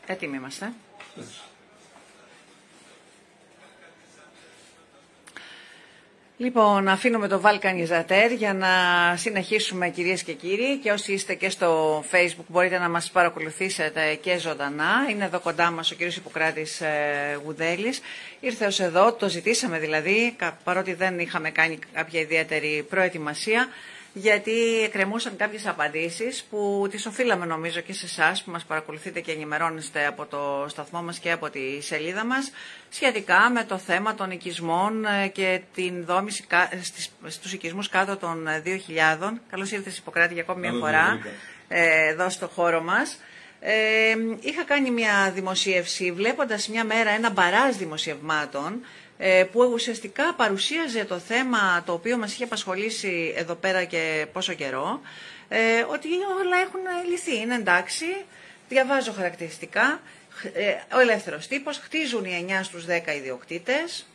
Έτοιμοι είμαστε. Λοιπόν, αφήνουμε το Βαλκανιζατέρ για να συνεχίσουμε, κυρίες και κύριοι, και όσοι είστε και στο Facebook μπορείτε να μας παρακολουθήσετε και ζωντανά. Είναι εδώ κοντά μας ο κύριος Ιπποκράτης Γουδέλης. Ήρθε ως εδώ, το ζητήσαμε δηλαδή, παρότι δεν είχαμε κάνει κάποια ιδιαίτερη προετοιμασία, γιατί εκκρεμούσαν κάποιες απαντήσεις που τις οφείλαμε νομίζω και σε εσάς που μας παρακολουθείτε και ενημερώνεστε από το σταθμό μας και από τη σελίδα μας σχετικά με το θέμα των οικισμών και την δόμηση στους οικισμούς κάτω των 2.000. Καλώς ήρθες, Ιπποκράτη, για ακόμη μια φορά εδώ στο χώρο μας. Είχα κάνει μια δημοσίευση βλέποντας μια μέρα ένα μπαράζ δημοσιευμάτων που ουσιαστικά παρουσίαζε το θέμα το οποίο μας είχε απασχολήσει εδώ πέρα και πόσο καιρό, ότι όλα έχουν λυθεί, είναι εντάξει, διαβάζω χαρακτηριστικά, ο ελεύθερος τύπος, χτίζουν οι 9 στους 10 ιδιοκτήτες,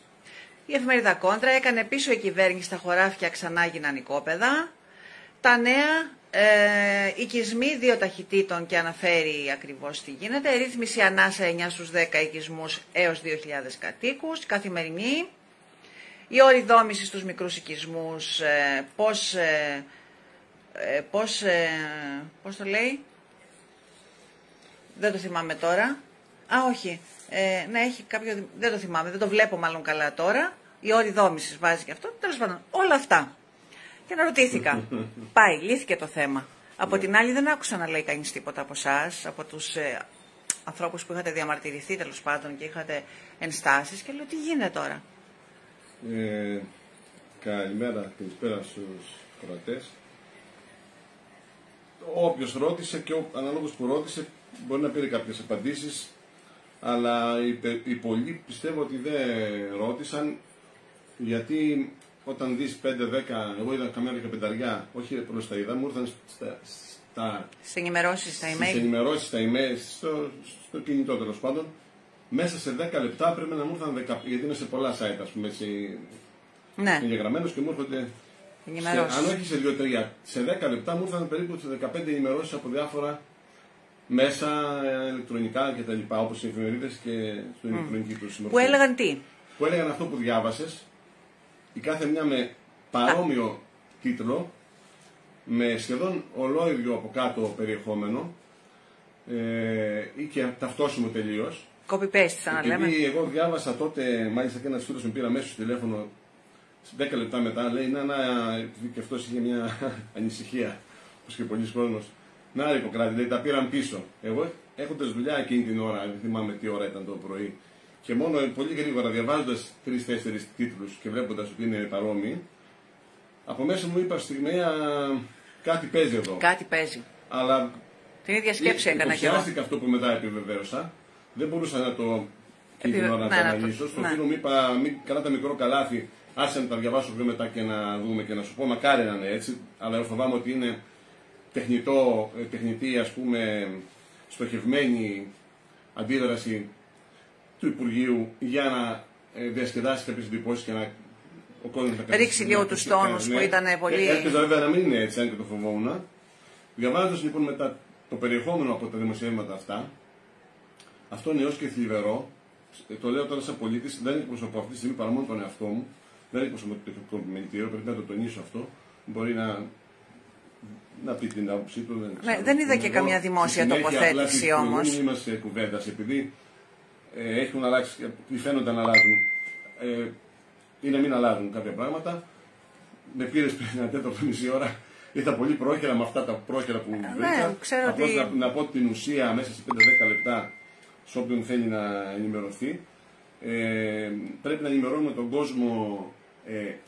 η εφημερίδα Κόντρα έκανε πίσω η κυβέρνηση, τα χωράφια ξανά γίναν οικόπεδα, τα νέα οικισμοί 2 ταχυτήτων και αναφέρει ακριβώς τι γίνεται, ρύθμιση ανάσα 9 στους 10 οικισμούς έως 2.000 κατοίκους, καθημερινή, η όρη δόμηση στους μικρούς οικισμούς, πώς το λέει, δεν το θυμάμαι τώρα, όχι, ναι, έχει κάποιο, δεν το θυμάμαι, δεν το βλέπω μάλλον καλά τώρα, η όρη δόμησης βάζει και αυτό, τέλος πάντων, όλα αυτά. Και αναρωτήθηκα, πάει, λύθηκε το θέμα. Από την άλλη δεν άκουσα να λέει κανείς τίποτα από εσάς, από τους ανθρώπους που είχατε διαμαρτυρηθεί τέλος πάντων και είχατε ενστάσεις, και λέω τι γίνεται τώρα. Καλησπέρα στους κορατές. Όποιος ρώτησε και αναλόγως που ρώτησε μπορεί να πήρε κάποιες απαντήσεις, αλλά οι πολλοί πιστεύω ότι δεν ρώτησαν, γιατί όταν δεις 5-10, εγώ είδα καμιά 15, όχι προς τα είδα, μου ήρθαν στις ενημερώσεις, στα email. Στις ενημερώσεις, στα email, στο κινητό τέλος πάντων. Μέσα σε 10 λεπτά πρέπει να μου ήρθαν 10, γιατί είναι σε πολλά site, ας πούμε, ναι, εγγεγραμμένος, και μου έρχονται, αν όχι σε 2-3, σε 10 λεπτά μου ήρθαν περίπου 15 ενημερώσεις από διάφορα μέσα ηλεκτρονικά κτλ. Όπως οι εφημερίδες και στην ηλεκτρονική του συμμορφή. Που έλεγαν τι? Που έλεγαν αυτό που διάβασες, η κάθε μια με παρόμοιο τίτλο, με σχεδόν ολόιδιο από κάτω περιεχόμενο ή και ταυτόσιμο τελείως. Copy-paste, σαν να λέμε. Επειδή εγώ διάβασα τότε, μάλιστα και ένας φίλος μου πήρε αμέσως στο τηλέφωνο 10 λεπτά μετά, λέει επειδή και αυτός είχε μια ανησυχία, όπως και πολλοί κόσμος. Να, ρε Ιπποκράτη, λέει, τα πήραν πίσω. Εγώ έχοντας δουλειά εκείνη την ώρα, δεν θυμάμαι τι ώρα ήταν το πρωί, και μόνο πολύ γρήγορα διαβάζοντας 3-4 τίτλους και βλέποντας ότι είναι παρόμοιοι, από μέσα μου είπα στιγμιαία κάτι παίζει εδώ. Κάτι παίζει. Αλλά την ίδια σκέψη έκανα και εγώ. Υποψιάστηκα αυτό που μετά επιβεβαίωσα. Δεν μπορούσα να το αναλύσω. Στο φίλο μου είπα, μην κάνατε μικρό καλάθι, άσε να τα διαβάσω πιο μετά και να δούμε και να σου πω. Μακάρι να είναι έτσι, αλλά φοβάμαι ότι είναι τεχνητή, ας πούμε, στοχευμένη αντίδραση του Υπουργείου για να διασκεδάσει κάποιες εντυπώσεις και να ο κόσμος να ρίξει λίγο τους τόνους που ήταν πολύ. Έλπιζα βέβαια να μην είναι έτσι, αν και το φοβόμουν. Διαβάζοντας λοιπόν μετά το περιεχόμενο από τα δημοσιεύματα αυτά, αυτό είναι έως και θλιβερό. Το λέω τώρα σαν πολίτης, δεν εκπροσωπώ αυτή τη στιγμή παρά μόνο τον εαυτό μου, δεν εκπροσωπώ το τεχνικό επιμελητήριο, πρέπει να το τονίσω αυτό. Μπορεί να πει την άποψή του. Δεν είδα και καμιά δημόσια τοποθέτηση όμως. Δεν είμαστε κουβέντας, επειδή έχουν αλλάξει, φαίνονται να αλλάζουν ή να μην αλλάζουν κάποια πράγματα. Με πήρες πριν ένα τέταρτο μισή ώρα, ήρθα πολύ πρόχειρα με αυτά τα πρόχειρα που βρήκα. Απλώς να πω την ουσία μέσα σε 5-10 λεπτά σε όποιον θέλει να ενημερωθεί. Πρέπει να ενημερώνουμε τον κόσμο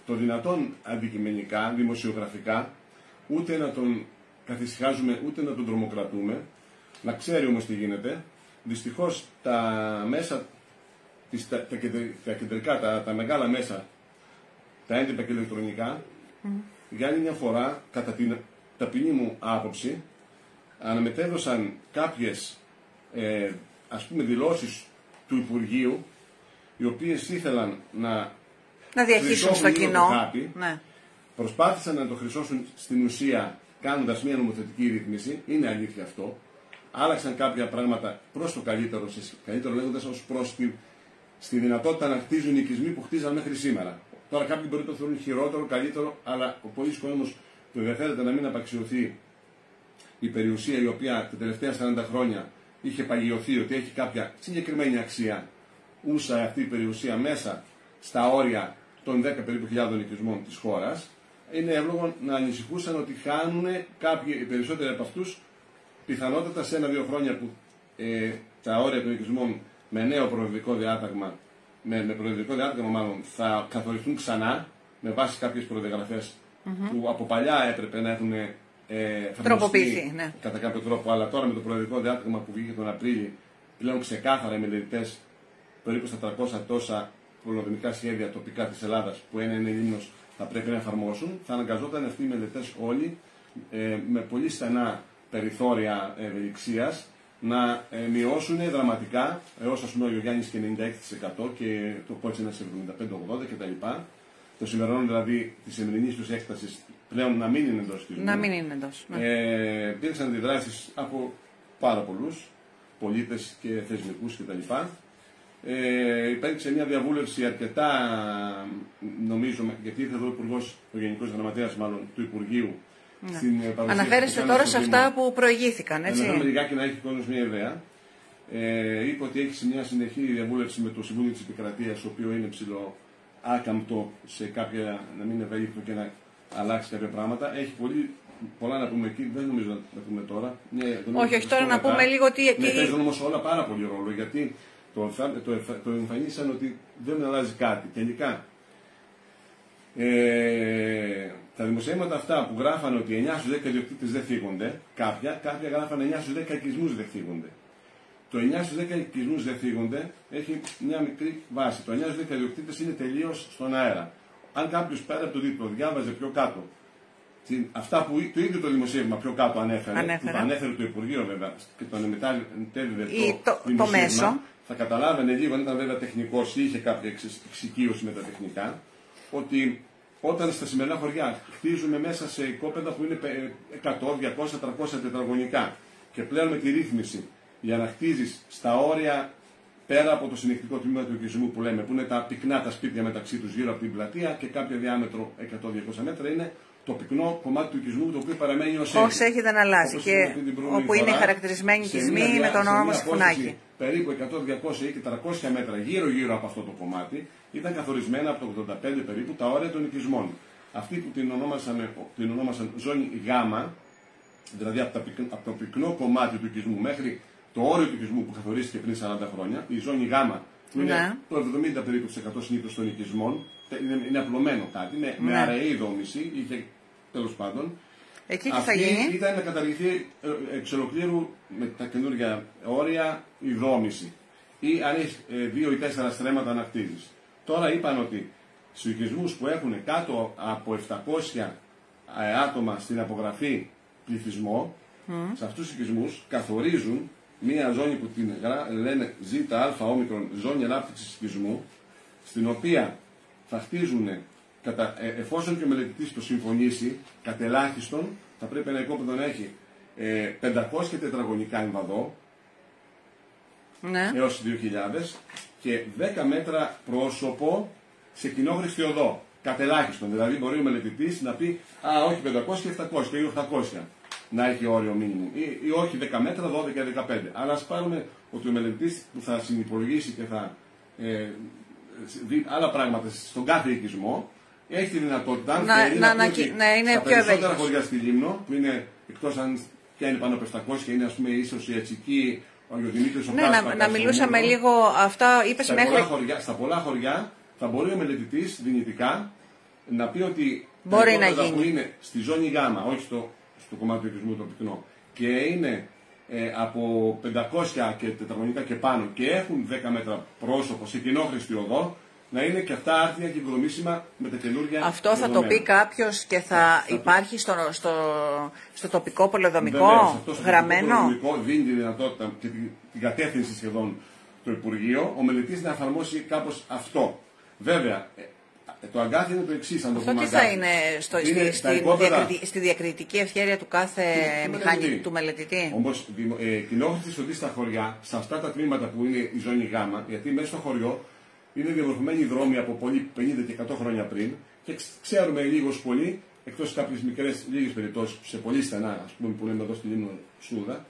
το δυνατόν αντικειμενικά, δημοσιογραφικά, ούτε να τον καθησυχάζουμε, ούτε να τον τρομοκρατούμε, να ξέρει όμως τι γίνεται. Δυστυχώς τα μέσα, τα κεντρικά, τα μεγάλα μέσα, τα έντυπα και ηλεκτρονικά, για άλλη μια φορά, κατά την ταπεινή μου άποψη, αναμετέδωσαν κάποιες ας πούμε δηλώσεις του Υπουργείου, οι οποίες ήθελαν να διαχύσουν στο κοινό. Ναι. Προσπάθησαν να το χρυσώσουν στην ουσία κάνοντας μια νομοθετική ρύθμιση, είναι αλήθεια αυτό, άλλαξαν κάποια πράγματα προς το καλύτερο, καλύτερο λέγοντας ως προς στη δυνατότητα να χτίζουν οι οικισμοί που χτίζαν μέχρι σήμερα. Τώρα κάποιοι μπορεί να το θεωρούν χειρότερο, καλύτερο, αλλά ο πολλής κόσμος που ενδιαφέρεται να μην απαξιωθεί η περιουσία η οποία τα τελευταία 40 χρόνια είχε παγιωθεί ότι έχει κάποια συγκεκριμένη αξία, ούσα αυτή η περιουσία μέσα στα όρια των 10 περίπου χιλιάδων οικισμών της χώρας, είναι εύλογο να ανησυχούσαν ότι χάνουν κάποιοι, οι περισσότεροι από αυτούς, πιθανότατα σε 1-2 χρόνια που τα όρια των οικισμών με νέο προεδρικό διάταγμα, με προεδρικό διάταγμα μάλλον, θα καθοριστούν ξανά με βάση κάποιες προδιαγραφές που από παλιά έπρεπε να έχουν τροποποιηθεί, ναι, κατά κάποιο τρόπο, αλλά τώρα με το προεδρικό διάταγμα που βγήκε τον Απρίλιο, πλέον ξεκάθαρα οι μελετητές περίπου στα 300 τόσα πολεοδομικά σχέδια τοπικά της Ελλάδας που είναι λίμνος θα πρέπει να εφαρμόσουν, θα αναγκαζόταν αυτοί οι μελετητές όλοι με πολύ στενά περιθώρια ευελιξίας να μειώσουν δραματικά έως ας πούμε ο Γιάννης και 96% και το Κότσινα σε 75-80 κτλ. Το σημερινό δηλαδή τη σημερινή του έκταση πλέον να μην είναι εντός οικισμού. Να μην είναι εντός. Ναι. Υπήρξαν αντιδράσεις από πάρα πολλούς πολίτες και θεσμικούς κτλ. Υπήρξε μια διαβούλευση αρκετά, νομίζω, γιατί ήρθε εδώ ο Υπουργός, ο Γενικός Γραμματέας μάλλον του Υπουργείου. Ναι. Αναφέρεστε τώρα σε αυτά που προηγήθηκαν, έτσι. Να λιγάκι να έχει κόσμος μια ιδέα. Είπε ότι έχει μια συνεχή διαβούλευση με το Συμβούλιο της Επικρατείας, το οποίο είναι ψηλό άκαμπτο σε κάποια, να μην είναι ευέλικτο και να αλλάξει κάποια πράγματα. Έχει πολλά να πούμε εκεί, δεν νομίζω να πούμε τώρα. Όχι, τώρα να πούμε λίγο τι εκεί. Ναι, παίζουν όμως όλα πάρα πολύ ρόλο, γιατί το εμφανίσαν ότι δεν αλλάζει κάτι. Τελικά, τα δημοσιεύματα αυτά που γράφανε ότι 9 στους 10 ιδιοκτήτες δεν θίγονται, κάποια γράφανε 9 στους 10 οικισμούς δεν θίγονται. Το 9 στους 10 οικισμούς δεν θίγονται έχει μια μικρή βάση. Το 9 στους 10 ιδιοκτήτες είναι τελείως στον αέρα. Αν κάποιος πέρα από το τίτλο διάβαζε πιο κάτω αυτά που το ίδιο το δημοσίευμα πιο κάτω ανέφερε. Που ανέφερε το Υπουργείο βέβαια και τον μετέδιδε το μέσο, θα καταλάβαινε λίγο, αν ήταν βέβαια τεχνικός ή είχε κάποια εξοικείωση με τα τεχνικά, ότι όταν στα σημερινά χωριά χτίζουμε μέσα σε οικόπεδα που είναι 100, 200, 300 τετραγωνικά και πλέον με τη ρύθμιση για να χτίζεις στα όρια πέρα από το συνεχτικό τμήμα του οικισμού που λέμε, που είναι τα πυκνά τα σπίτια μεταξύ τους γύρω από την πλατεία και κάποια διάμετρο 100-200 μέτρα, είναι το πυκνό κομμάτι του οικισμού το οποίο παραμένει ως έχει. Ως έχει δεν αλλάζει. Και όπου είναι χαρακτηρισμένοι οικισμοί με τον όνομα Σφουνάκη. Περίπου 100, 200 ή και 300 μέτρα γύρω-γύρω από αυτό το κομμάτι ήταν καθορισμένα από το 85 περίπου τα όρια των οικισμών. Αυτοί που την ονόμασαν ζώνη Γ, δηλαδή από το πυκνό κομμάτι του οικισμού μέχρι το όριο του οικισμού που καθορίστηκε πριν 40 χρόνια, η ζώνη Γ, που είναι το 70 περίπου συνήθως των οικισμών, είναι απλωμένο κάτι, με αραιή δόμηση, είχε τέλος πάντων. Εκεί τι θα γίνει? Ήταν να καταργηθεί εξ ολοκλήρου με τα καινούργια όρια η δόμηση. Ή αν έχει 2 ή 4 στρέμματα να χτίζεις. Τώρα είπαν ότι στους οικισμούς που έχουν κάτω από 700 άτομα στην απογραφή πληθυσμό, σε αυτούς τους οικισμούς καθορίζουν μία ζώνη που την λένε ΖΑ ζώνη ανάπτυξης οικισμού, στην οποία θα χτίζουν, εφόσον και ο μελετητής το συμφωνήσει, κατ' ελάχιστον θα πρέπει ένα οικόπεδο να έχει 500 τετραγωνικά εμβαδό, έως 2.000 και 10 μέτρα πρόσωπο σε κοινόχρηστη οδό. Κατ' ελάχιστον, δηλαδή μπορεί ο μελετητής να πει όχι 500 και 700 ή 800 να έχει όριο μήνυμου ή όχι 10 μέτρα, 12 και 15. Αλλά ας πάρουμε ότι ο μελετητής που θα συνυπολογίσει και θα δει άλλα πράγματα στον κάθε οικισμό έχει τη δυνατότητα να είναι στα περισσότερα χωριά στη Λίμνο, που είναι εκτός αν και είναι πάνω από 700 και είναι ας πούμε ίσως η Ατσική, ο Αγιοδημήτριος, ο Κάσπαρας. Να μιλούσαμε λίγο αυτά, είπες μέχρι. Στα πολλά χωριά θα μπορεί ο μελετητής δυνητικά να πει ότι μπορεί τα οικόπεδα που είναι στη ζώνη Γ, όχι στο κομμάτι του οικισμού το πυκνό, και είναι από 500 και τετραγωνικά και πάνω και έχουν 10 μέτρα πρόσωπο σε κοινόχρηστη οδό, να είναι και αυτά άρτια και οικοδομήσιμα με τα καινούργια. Αυτό θα το πει κάποιος και θα υπάρχει στο τοπικό πολεοδομικό γραμμένο. Το πολεοδομικό δίνει τη δυνατότητα και την κατεύθυνση σχεδόν το Υπουργείο, ο μελετής να εφαρμόσει κάπως αυτό. Βέβαια, Το αγκάθι είναι το εξής. Αυτό τι θα είναι στη διακριτική ευχέρεια του κάθε του μελετητή. Όμως κοινόχρηστοι στο στα χωριά, σε αυτά τα τμήματα που είναι η ζώνη Γ, γιατί μέσα στο χωριό είναι διαμορφωμένοι δρόμοι από πολύ 50 και 100 χρόνια πριν και ξέρουμε λίγος πολύ, εκτός κάποιες μικρές λίγες περιπτώσεις σε πολύ στενά, ας πούμε, που λέμε εδώ στη Λίμνο Σούδα,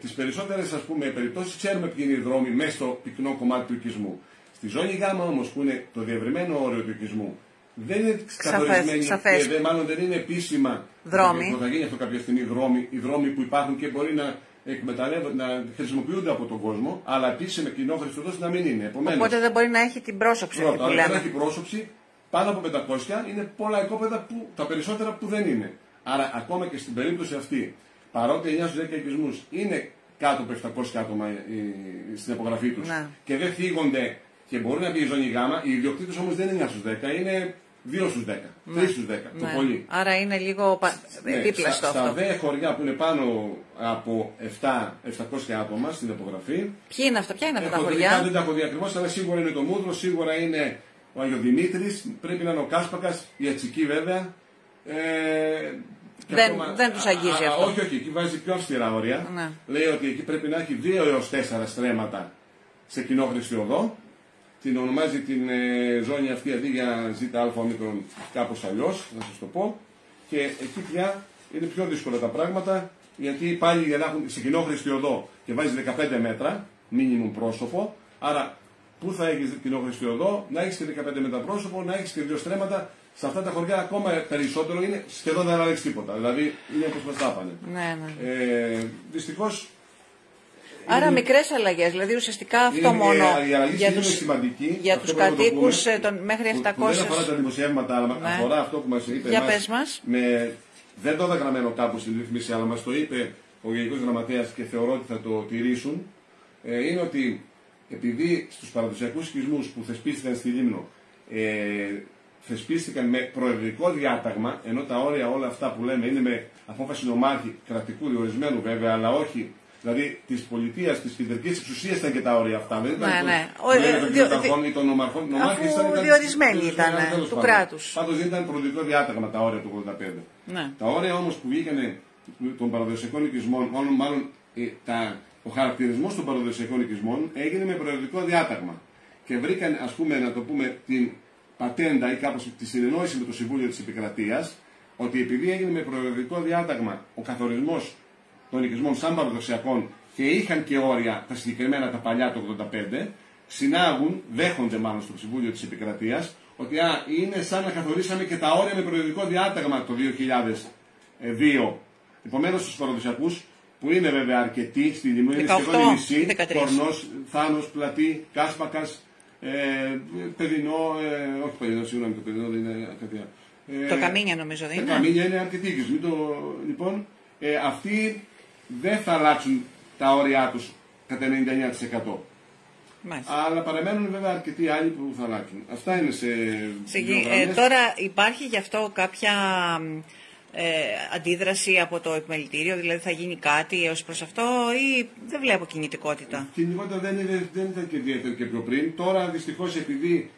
τις περισσότερες, ας πούμε, περιπτώσεις ξέρουμε ποιοι είναι οι δρόμοι μέσα στο πυκνό κομμάτι του οικισμού. Στη ζώνη Γ όμως, που είναι το διευρυμένο όριο του οικισμού, δεν είναι καθορισμένοι και μάλλον δεν είναι επίσημα δρόμοι. Θα γίνει αυτό κάποια στιγμή οι δρόμοι που υπάρχουν και μπορεί να να χρησιμοποιούνται από τον κόσμο, αλλά επίσημα κοινόχρηστο οδός να μην είναι. Επομένως, οπότε δεν μπορεί να έχει την πρόσωψη. Πρώτα, αλλά δεν έχει πρόσωψη, πάνω από 500 είναι πολλά οικόπεδα που τα περισσότερα που δεν είναι. Άρα, ακόμα και στην περίπτωση αυτή, παρότι 9 στους 10 οικισμούς είναι κάτω από 700 άτομα στην απογραφή τους και δεν θίγονται και μπορεί να μπει η ζώνη Γ, οι ιδιοκτήτες όμως δεν είναι 9 στους 10, είναι 2 στους 10, 3 στους 10, το πολύ. Άρα είναι λίγο επίπλαστο αυτό. Στα δε χωριά που είναι πάνω από 700 άτομα στην απογραφή. Ποια είναι αυτά τα χωριά? Δεν τα έχω δει ακριβώς, αλλά σίγουρα είναι το Μούδρο, σίγουρα είναι ο Αγιοδημήτρης, πρέπει να είναι ο Κάσπακας, η Ατσική βέβαια. Δεν τους αγγίζει αυτό. Όχι, εκεί βάζει πιο αυστηρά όρια. Λέει ότι εκεί πρέπει να έχει 2 έως 4 στρέμματα σε κοινόχρηστη οδό. Την ονομάζει την ζώνη αυτή αντί για ΖΑ όμικρον κάπως αλλιώς, να σας το πω. Και εκεί πια είναι πιο δύσκολα τα πράγματα, γιατί πάλι για να έχουν σε κοινόχρηστη οδό και βάζει 15 μέτρα, μίνιμουμ πρόσωπο. Άρα, πού θα έχεις κοινόχρηστη οδό, να έχεις και 15 μέτρα πρόσωπο, να έχεις και 2 στρέμματα. Σε αυτά τα χωριά ακόμα περισσότερο είναι σχεδόν δεν αλλάξει τίποτα. Δηλαδή είναι όπως μας τα πάνε. Δυστυχώς. Άρα μικρές αλλαγές, δηλαδή ουσιαστικά αυτό μόνο για τους κατοίκους μέχρι 700. Δεν αφορά τα δημοσιεύματα, αλλά αφορά αυτό που μας είπε. Δεν το είδα γραμμένο κάπου στην ρύθμιση, αλλά μας το είπε ο Γενικός Γραμματέας και θεωρώ ότι θα το τηρήσουν. Είναι ότι επειδή στους παραδοσιακούς οικισμούς που θεσπίστηκαν στη Λίμνο θεσπίστηκαν με προεδρικό διάταγμα, ενώ τα όρια όλα αυτά που λέμε είναι με απόφαση νομάρχη κρατικού διορισμένου βέβαια, αλλά όχι. Δηλαδή τη πολιτεία, τη κεντρική εξουσία ήταν και τα όρια αυτά. Δεν ήταν των νομάρχων. Αφού διορισμένοι ήταν του κράτου. Πάντως δεν ήταν προεδρικό διάταγμα τα όρια του 1985. Τα όρια όμως που βγήκαν των παραδοσιακών οικισμών, μάλλον ο χαρακτηρισμός των παραδοσιακών οικισμών έγινε με προεδρικό διάταγμα. Και βρήκαν, ας πούμε, να το πούμε, την πατέντα ή κάπως τη συνεννόηση με το Συμβούλιο της Επικρατείας, ότι επειδή έγινε με προεδρικό διάταγμα ο καθορισμός των οικισμών σαν παραδοσιακών και είχαν και όρια τα συγκεκριμένα τα παλιά το 1985, συνάγουν, δέχονται μάλλον στο Συμβούλιο της Επικρατείας, ότι είναι σαν να καθορίσαμε και τα όρια με προεδρικό διάταγμα το 2002. Επομένως στους παραδοσιακούς, που είναι βέβαια αρκετοί στη Λίμνο, είναι σχεδόν η μισή, Κορνός, Θάνος, Πλατή, Κάσπακας, Παιδινό, όχι Παιδινό, συγγνώμη, το Παιδινό δεν είναι αρκετή. Το Καμίνια νομίζω δεν είναι. Το Καμίνια είναι αρκετοί οικισμοί. Λοιπόν, αυτοί δεν θα αλλάξουν τα όρια τους κατά 99%. Μάλιστα. Αλλά παραμένουν βέβαια αρκετοί άλλοι που θα αλλάξουν. Αυτά είναι σε τώρα υπάρχει γι' αυτό κάποια αντίδραση από το επιμελητήριο, δηλαδή θα γίνει κάτι ως προς αυτό ή δεν βλέπω κινητικότητα? Κινητικότητα δεν ήταν και ιδιαίτερη και πιο πριν. Τώρα δυστυχώς επειδή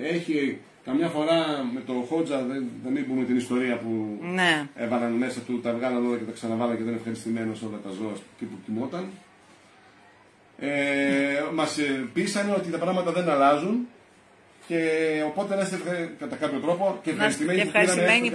έχει καμιά φορά με το Χότζα, δεν μην πούμε την ιστορία που έβαλαν μέσα του, τα βγάλαν όλα και τα ξαναβάλαν και δεν είναι ευχαριστημένος όλα τα ζώα εκεί που κοιμόταν. Μας πείσανε ότι τα πράγματα δεν αλλάζουν και οπότε να είστε κατά κάποιο τρόπο και ευχαριστημένοι.